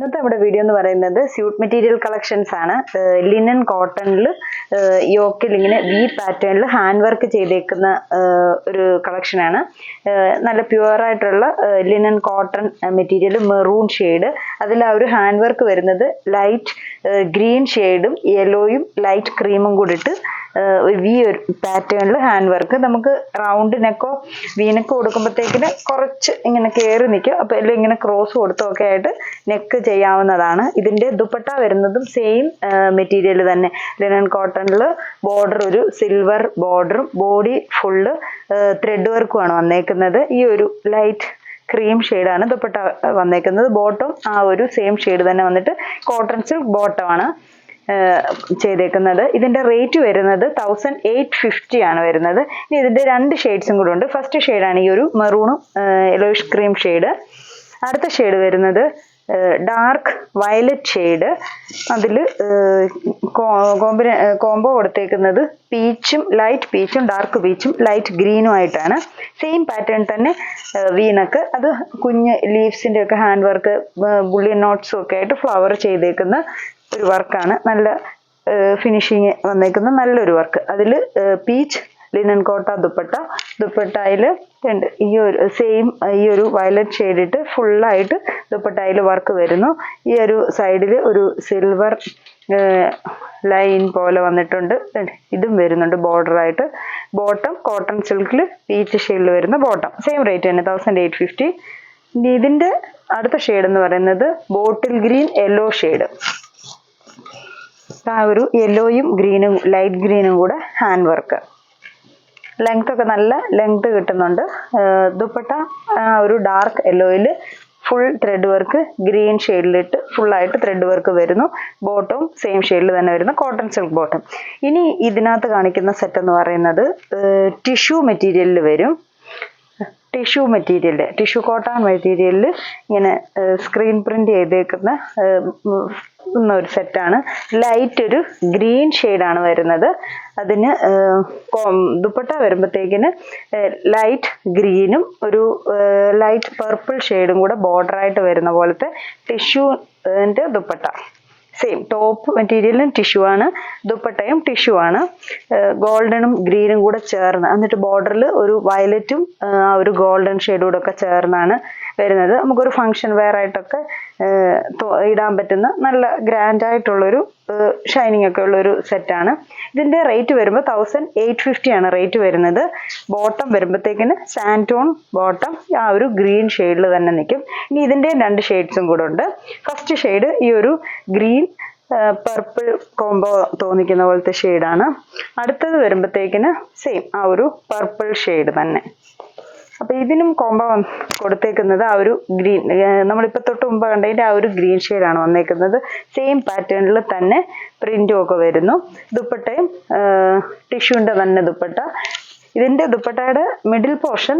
ഇന്നത്തെ നമ്മുടെ വീഡിയോ എന്ന് പറയുന്നത് സ്യൂട്ട് മെറ്റീരിയൽ കളക്ഷൻസ് ആണ്. ലിനൻ കോട്ടണിൽ യോക്കിൽ ഇങ്ങനെ വി പാറ്റേണിൽ ഹാൻഡ് വർക്ക് ചെയ്തേക്കുന്ന ഒരു കളക്ഷനാണ്. നല്ല പ്യുവർ ആയിട്ടുള്ള linen cotton material, maroon shade. അതിൽ ആ ഒരു ഹാൻഡ് വർക്ക് വരുന്നത് ലൈറ്റ് ഗ്രീൻ ഷെയ്ഡും യെല്ലോയും ലൈറ്റ് ക്രീമും കൂടി ഇട്ട് വി ഒരു പാറ്റേണിൽ ഹാൻഡ് വർക്ക്. നമുക്ക് റൗണ്ട് നെക്കോ വീനക്കോ കൊടുക്കുമ്പോഴത്തേക്കിന് കുറച്ച് ഇങ്ങനെ കയറി നിൽക്കും. അപ്പോൾ എല്ലാം ഇങ്ങനെ ക്രോസ് കൊടുത്തൊക്കെ ആയിട്ട് നെക്ക് ചെയ്യാവുന്നതാണ്. ഇതിൻ്റെ ദുപ്പട്ട വരുന്നതും സെയിം മെറ്റീരിയൽ തന്നെ, ലിനൻ കോട്ടണിൽ. ബോർഡർ ഒരു സിൽവർ ബോർഡറും ബോഡി ഫുള്ള് ത്രെഡ് വർക്കുമാണ് വന്നേക്കുന്നത്. ഈ ഒരു ലൈറ്റ് ക്രീം ഷെയ്ഡാണ് ദുപ്പട്ട വന്നേക്കുന്നത്. ബോട്ടം ആ ഒരു സെയിം ഷെയ്ഡ് തന്നെ വന്നിട്ട് കോട്ടൺ സിൽക്ക് ബോട്ടമാണ് ചെയ്തേക്കുന്നത്. ഇതിന്റെ റേറ്റ് വരുന്നത് 1850 ആണ് വരുന്നത്. ഇനി ഇതിന്റെ രണ്ട് ഷെയ്ഡ്സും കൂടെ ഉണ്ട്. ഫസ്റ്റ് ഷെയ്ഡാണ് ഈ ഒരു മെറൂണും യെല്ലോയിഷ് ക്രീം ഷെയ്ഡ്. അടുത്ത ഷെയ്ഡ് വരുന്നത് ഡാർക്ക് വയലറ്റ് ഷെയ്ഡ്. അതിൽ കോംബോ കൊടുത്തേക്കുന്നത് പീച്ചും ലൈറ്റ് പീച്ചും ഡാർക്ക് പീച്ചും ലൈറ്റ് ഗ്രീനും ആയിട്ടാണ്. സെയിം പാറ്റേൺ തന്നെ വീനക്ക്. അത് കുഞ്ഞ് ലീവ്സിന്റെ ഒക്കെ ഹാൻഡ് വർക്ക്, ബുള്ളിയൻ നോട്ട്സും ഒക്കെ ആയിട്ട് ഫ്ലവർ ചെയ്തേക്കുന്ന ഒരു വർക്കാണ്. നല്ല ഫിനിഷിങ് വന്നേക്കുന്ന നല്ലൊരു വർക്ക്. അതിൽ പീച്ച് ലിനൻ കോട്ട ദുപ്പട്ടയിൽ ഉണ്ട്. ഈ ഒരു സെയിം ഈ ഒരു വയലറ്റ് ഷെയ്ഡ് ഇട്ട് ഫുള്ളായിട്ട് ദുപ്പട്ടയിൽ വർക്ക് വരുന്നു. ഈ ഒരു സൈഡിൽ ഒരു സിൽവർ ലൈൻ പോലെ വന്നിട്ടുണ്ട്. ഇതും വരുന്നുണ്ട് ബോർഡറായിട്ട്. ബോട്ടം കോട്ടൺ സിൽക്കിൽ പീച്ച് ഷെയ്ഡിൽ വരുന്ന ബോട്ടം. സെയിം റേറ്റ് തന്നെ 1850. ഇതിൻ്റെ അടുത്ത ഷെയ്ഡ് എന്ന് പറയുന്നത് ബോട്ടിൽ ഗ്രീൻ യെല്ലോ ഷെയ്ഡ്. ആ ഒരു യെല്ലോയും ഗ്രീനും ലൈറ്റ് ഗ്രീനും കൂടെ ഹാൻഡ് വർക്ക്. ലെങ്ത് ഒക്കെ നല്ല ലെങ്ത് കിട്ടുന്നുണ്ട്. ദുപ്പട്ട ഒരു ഡാർക്ക് യെല്ലോയിൽ ഫുൾ ത്രെഡ് വർക്ക്, ഗ്രീൻ ഷെയ്ഡിലിട്ട് ഫുള്ളായിട്ട് ത്രെഡ് വർക്ക് വരുന്നു. ബോട്ടവും സെയിം ഷെയ്ഡിൽ തന്നെ വരുന്ന കോട്ടൺ സിൽക്ക് ബോട്ടം. ഇനി ഇതിനകത്ത് കാണിക്കുന്ന സെറ്റ് എന്ന് പറയുന്നത് ടിഷ്യൂ മെറ്റീരിയലിൽ വരും. ടിഷ്യൂ കോട്ടൺ മെറ്റീരിയലിൽ ഇങ്ങനെ സ്ക്രീൻ പ്രിന്റ് ചെയ്തേക്കുന്ന ഒരു സെറ്റാണ്. ലൈറ്റ് ഒരു ഗ്രീൻ ഷെയ്ഡാണ് വരുന്നത്. അതിന് ദുപ്പട്ട വരുമ്പോഴത്തേക്കിന് ലൈറ്റ് ഗ്രീനും ഒരു ലൈറ്റ് പർപ്പിൾ ഷെയ്ഡും കൂടെ ബോർഡറായിട്ട് വരുന്ന പോലത്തെ ടിഷ്യൂൻ്റെ ദുപ്പട്ട. സെയിം ടോപ്പ് മെറ്റീരിയലും ടിഷ്യൂ ആണ്, ദുപ്പട്ടയും ടിഷ്യൂ ആണ്. ഗോൾഡനും ഗ്രീനും കൂടെ ചേർന്ന്, എന്നിട്ട് ബോർഡറിൽ ഒരു വയലറ്റും ആ ഒരു ഗോൾഡൻ ഷെയ്ഡും കൂടെ ഒക്കെ ചേർന്നാണ് വരുന്നത്. നമുക്കൊരു ഫങ്ഷൻ വെയർ ആയിട്ടൊക്കെ ഇടാൻ പറ്റുന്ന നല്ല ഗ്രാൻഡ് ആയിട്ടുള്ളൊരു ഷൈനിങ് ഒക്കെ ഉള്ളൊരു സെറ്റാണ്. ഇതിൻ്റെ റേറ്റ് വരുമ്പോൾ 1850 ആണ് റേറ്റ് വരുന്നത്. ബോട്ടം വരുമ്പോഴത്തേക്കിന് സാൻറ്റോൺ ബോട്ടം ആ ഒരു ഗ്രീൻ ഷെയ്ഡിൽ തന്നെ നിൽക്കും. ഇനി ഇതിൻ്റെ രണ്ട് ഷെയ്ഡ്സും കൂടെ ഉണ്ട്. ഫസ്റ്റ് ഷെയ്ഡ് ഈ ഒരു ഗ്രീൻ പർപ്പിൾ കോംബോ തോന്നിക്കുന്ന പോലത്തെ ഷെയ്ഡാണ്. അടുത്തത് വരുമ്പോഴത്തേക്കിന് സെയിം ആ ഒരു പർപ്പിൾ ഷെയ്ഡ് തന്നെ. അപ്പോൾ ഇതിനും കോംബോ കൊടുത്തേക്കുന്നത് ആ ഒരു ഗ്രീൻ, നമ്മളിപ്പോൾ തൊട്ട് മുമ്പ് കണ്ടതിൻ്റെ ആ ഒരു ഗ്രീൻ ഷെയ്ഡാണ് വന്നേക്കുന്നത്. സെയിം പാറ്റേണിൽ തന്നെ പ്രിന്റും ഒക്കെ വരുന്നു. ദുപ്പട്ടയും ടിഷ്യൂൻ്റെ തന്നെ ദുപ്പട്ട. ഇതിൻ്റെ ദുപ്പട്ടയുടെ മിഡിൽ പോർഷൻ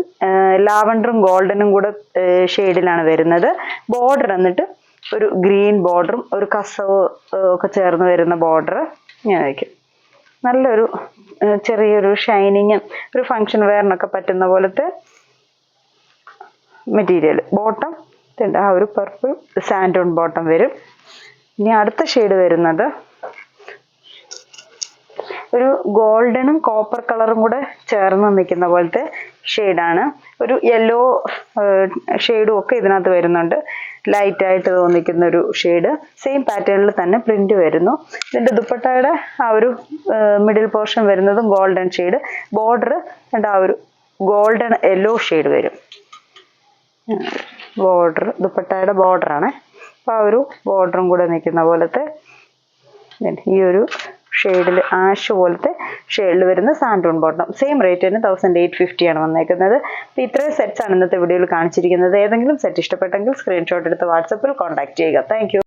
ലാവണ്ടറും ഗോൾഡനും കൂടെ ഷെയ്ഡിലാണ് വരുന്നത്. ബോർഡർ എന്നിട്ട് ഒരു ഗ്രീൻ ബോർഡറും ഒരു കസവ് ഒക്കെ ചേർന്ന് വരുന്ന ബോർഡർ ഇങ്ങനെ വയ്ക്കും. നല്ലൊരു ചെറിയൊരു ഷൈനിങ്ങും ഒരു ഫങ്ഷൻ വെയറിനൊക്കെ പറ്റുന്ന പോലത്തെ മെറ്റീരിയൽ. ബോട്ടം ആ ഒരു പർപ്പിൾ സാൻഡോൺ ബോട്ടം വരും. ഇനി അടുത്ത ഷെയ്ഡ് വരുന്നത് ഒരു ഗോൾഡനും കോപ്പർ കളറും കൂടെ ചേർന്ന് നിൽക്കുന്ന പോലത്തെ ഷെയ്ഡാണ്. ഒരു യെല്ലോ ഷെയ്ഡും ഒക്കെ ഇതിനകത്ത് വരുന്നുണ്ട്. ലൈറ്റായിട്ട് തോന്നിക്കുന്ന ഒരു ഷെയ്ഡ്. സെയിം പാറ്റേണിൽ തന്നെ പ്രിന്റ് വരുന്നു. ഇതിൻ്റെ ദുപ്പട്ടയുടെ ആ ഒരു മിഡിൽ പോർഷൻ വരുന്നതും ഗോൾഡൻ ഷെയ്ഡ്. ബോർഡർ ആ ഒരു ഗോൾഡൻ യെല്ലോ ഷെയ്ഡ് വരും. ബോർഡർ ദുപ്പട്ടയുടെ ബോർഡറാണ്. അപ്പോൾ ആ ഒരു ബോർഡറും കൂടെ നിൽക്കുന്ന പോലത്തെ ഈ ഒരു ഷെയ്ഡിൽ ആഷ് പോലത്തെ ഷെയ്ഡിൽ വരുന്ന സാൻഡോൺ ബോട്ടം. സെയിം റേറ്റ് തന്നെ 1850 ആണ് വന്നേക്കുന്നത്. അപ്പോൾ ഇത്രയും സെറ്റ്സ് ആണ് ഇന്നത്തെ വീഡിയോയിൽ കാണിച്ചിരിക്കുന്നത്. ഏതെങ്കിലും സെറ്റ് ഇഷ്ടപ്പെട്ടെങ്കിൽ സ്ക്രീൻഷോട്ട് എടുത്ത് വാട്സപ്പിൽ കോൺടാക്ട് ചെയ്യുക. Thank you.